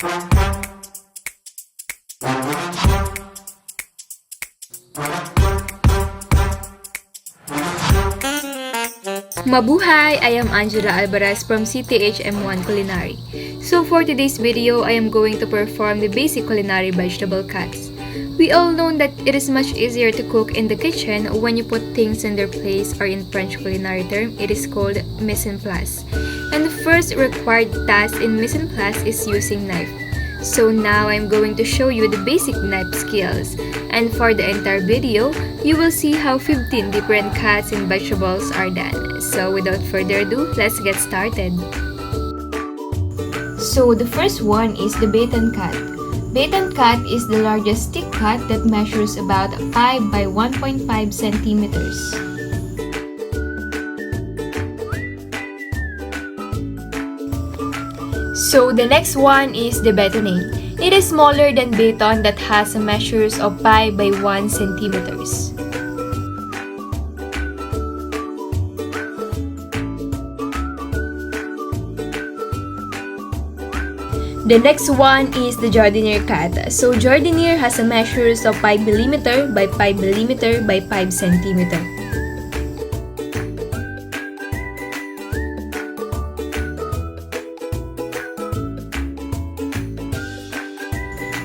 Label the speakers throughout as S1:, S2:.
S1: Mabuhay! I am Alvarez from CTHM1 Culinary. So for today's video, I am going to perform the basic culinary vegetable cuts. We all know that it is much easier to cook in the kitchen when you put things in their place, or in French culinary term, it is called mise en place. And the first required task in mise en place is using knife. So now I'm going to show you the basic knife skills. And for the entire video, you will see how 15 different cuts in vegetables are done. So without further ado, let's get started. So the first one is the baton cut. Baton cut is the largest stick cut that measures about 5 by 1.5 centimeters. So the next one is the batonade. It is smaller than baton that has a measures of 5 by 1 centimeters. The next one is the jardiniere cut. So jardiniere has a measures of 5 mm by 5 mm by 5 cm.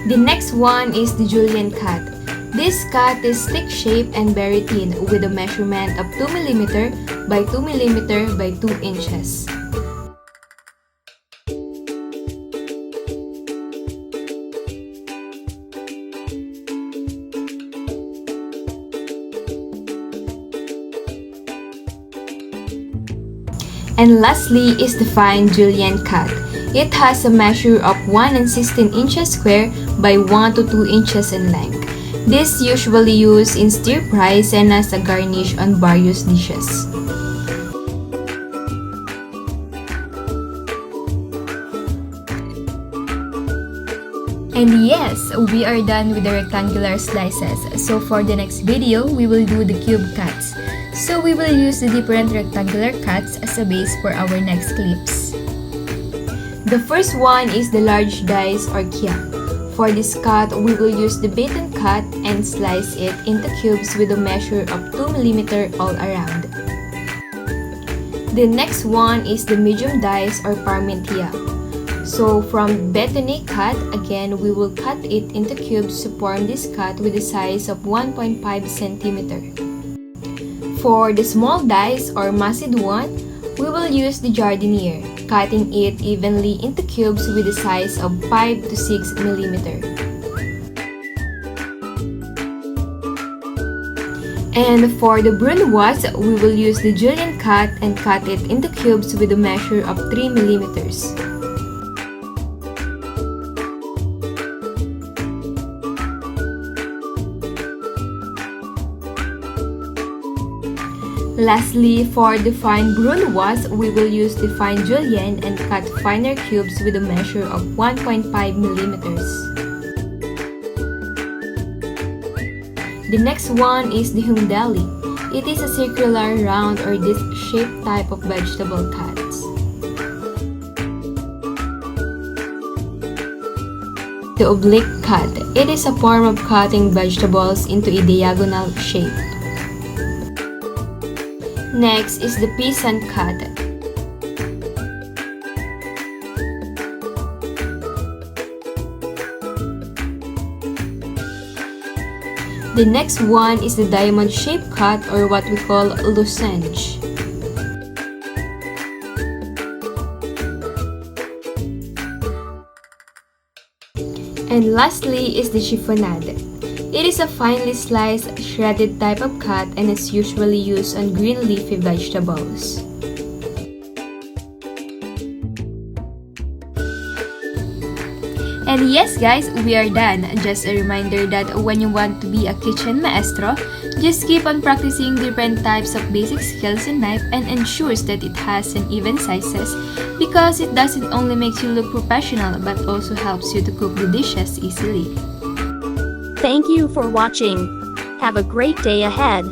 S1: The next one is the julienne cut. This cut is stick-shaped and very thin with a measurement of 2 mm by 2 mm by 2 inches. And lastly is the fine julienne cut. It has a measure of 1 16 inches square by 1 to 2 inches in length. This usually used in stir fries and as a garnish on various dishes. And yes, we are done with the rectangular slices. So for the next video, we will do the cube cuts. So we will use the different rectangular cuts as a base for our next clips. The first one is the large dice or kiap. For this cut, we will use the baton cut and slice it into cubes with a measure of 2 mm all around. The next one is the medium dice or parmentia. So from batonade cut, again we will cut it into cubes to form this cut with a size of 1.5 cm. For the small dice or massed one, we will use the jardiniere, cutting it evenly into cubes with a size of 5 to 6 mm. And for the brunoise, we will use the julienne cut and cut it into cubes with a measure of 3 mm. Lastly, for the fine brunoise, we will use the fine julienne and cut finer cubes with a measure of 1.5 mm. The next one is the humdeli. It is a circular, round, or disc-shaped type of vegetable cuts. The oblique cut. It is a form of cutting vegetables into a diagonal shape. Next is the peasant cut. The next one is the diamond-shaped cut, or what we call lozenge. And lastly is the chiffonade. It is a finely sliced, shredded type of cut and is usually used on green leafy vegetables. And yes guys, we are done. Just a reminder that when you want to be a kitchen maestro, just keep on practicing different types of basic skills in knife and ensures that it has an even sizes, because it doesn't only makes you look professional but also helps you to cook the dishes easily.
S2: Thank you for watching. Have a great day ahead.